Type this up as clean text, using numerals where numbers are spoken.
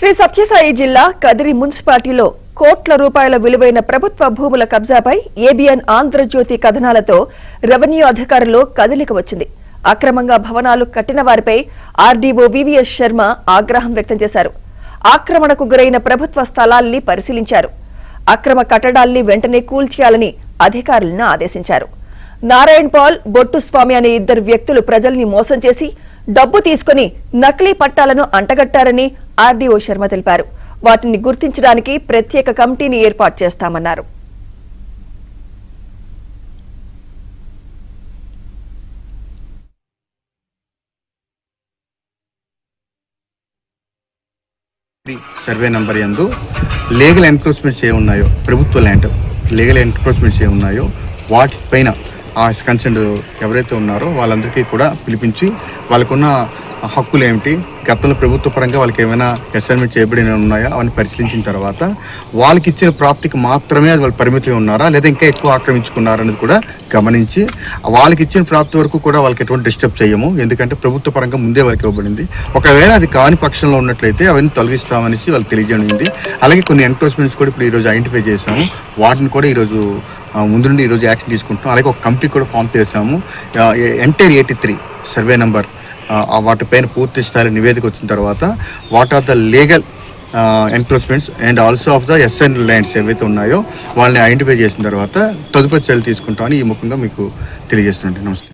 శ్రీ సత్యసాయి జిల్లా కదిరి మున్సిపాలిటీలో కోట్ల రూపాయల విలువైన ప్రభుత్వ భూముల కబ్జాపై ఏబిఎన్ ఆంధ్రజ్యోతి కథనాలతో రెవెన్యూ అధికారులు కదలిక వచ్చింది. అక్రమంగా భవనాలు కట్టిన వారిపై ఆర్డీఓ వివిఎస్ శర్మ ఆగ్రహం వ్యక్తం చేశారు. ఆక్రమణకు గురైన ప్రభుత్వ స్థలాల్ని పరిశీలించారు. అక్రమ కట్టడాల్ని వెంటనే కూల్చేయాలని అధికారులను ఆదేశించారు. నారాయణ్ పాల్, బొట్టు స్వామి అనే ఇద్దరు వ్యక్తులు ప్రజల్ని మోసం చేసి డబ్బు తీసుకుని నకిలీ పట్టాలను అంటగట్టారని ఆర్డీఓ శర్మ తెలిపారు. వాటిని గుర్తించడానికి ప్రత్యేక కమిటీని ఏర్పాటు చేస్తామన్నారు. సర్వే నంబర్ యందు లీగల్ ఎన్క్రోచ్మెంట్స్ ఏ ఉన్నాయో, ప్రభుత్వ ల్యాండ్ లీగల్ ఎన్క్రోచ్మెంట్స్ ఏ ఉన్నాయో వాటిపైన ఆ కన్సర్న్ ఎవరైతే ఉన్నారో వాళ్ళందరికీ కూడా పిలిపించి వాళ్ళకున్న హక్కులు ఏమిటి, గతంలో ప్రభుత్వ పరంగా వాళ్ళకి ఏమైనా అసైన్మెంట్ చేయబడిన ఉన్నాయా అవన్నీ పరిశీలించిన తర్వాత వాళ్ళకి ఇచ్చిన ప్రాప్తికి మాత్రమే అది వాళ్ళు పరిమితులు ఉన్నారా లేదా ఇంకా ఎక్కువ ఆక్రమించుకున్నారా అనేది కూడా గమనించి వాళ్ళకి ఇచ్చిన ప్రాప్తి వరకు కూడా వాళ్ళకి ఎటువంటి డిస్టర్బ్ చేయము. ఎందుకంటే ప్రభుత్వ పరంగా ముందే వాళ్ళకి ఇవ్వబడింది. ఒకవేళ అది కాని పక్షంలో ఉన్నట్లయితే అవన్నీ తొలగిస్తామనేసి వాళ్ళు తెలియజేయడం. అలాగే కొన్ని ఎన్క్రోచ్మెంట్స్ కూడా ఇప్పుడు ఈరోజు ఐడెంటిఫై చేశాము. వాటిని కూడా ఈరోజు ముందు నుండి ఈరోజు యాక్షన్ తీసుకుంటున్నాం. అలాగే ఒక కమిటీ కూడా ఫామ్ చేశాము. ఎంటైర్ 83 సర్వే నెంబర్ వాటిపైన పూర్తి స్థాయిలో నివేదిక వచ్చిన తర్వాత what are the legal encroachments and also of the SN lands ఏవైతే ఉన్నాయో వాళ్ళని ఐడెంటిఫై చేసిన తర్వాత తదుపరి చర్యలు తీసుకుంటామని ఈ ముఖ్యంగా మీకు తెలియజేస్తున్నాను. నమస్తే.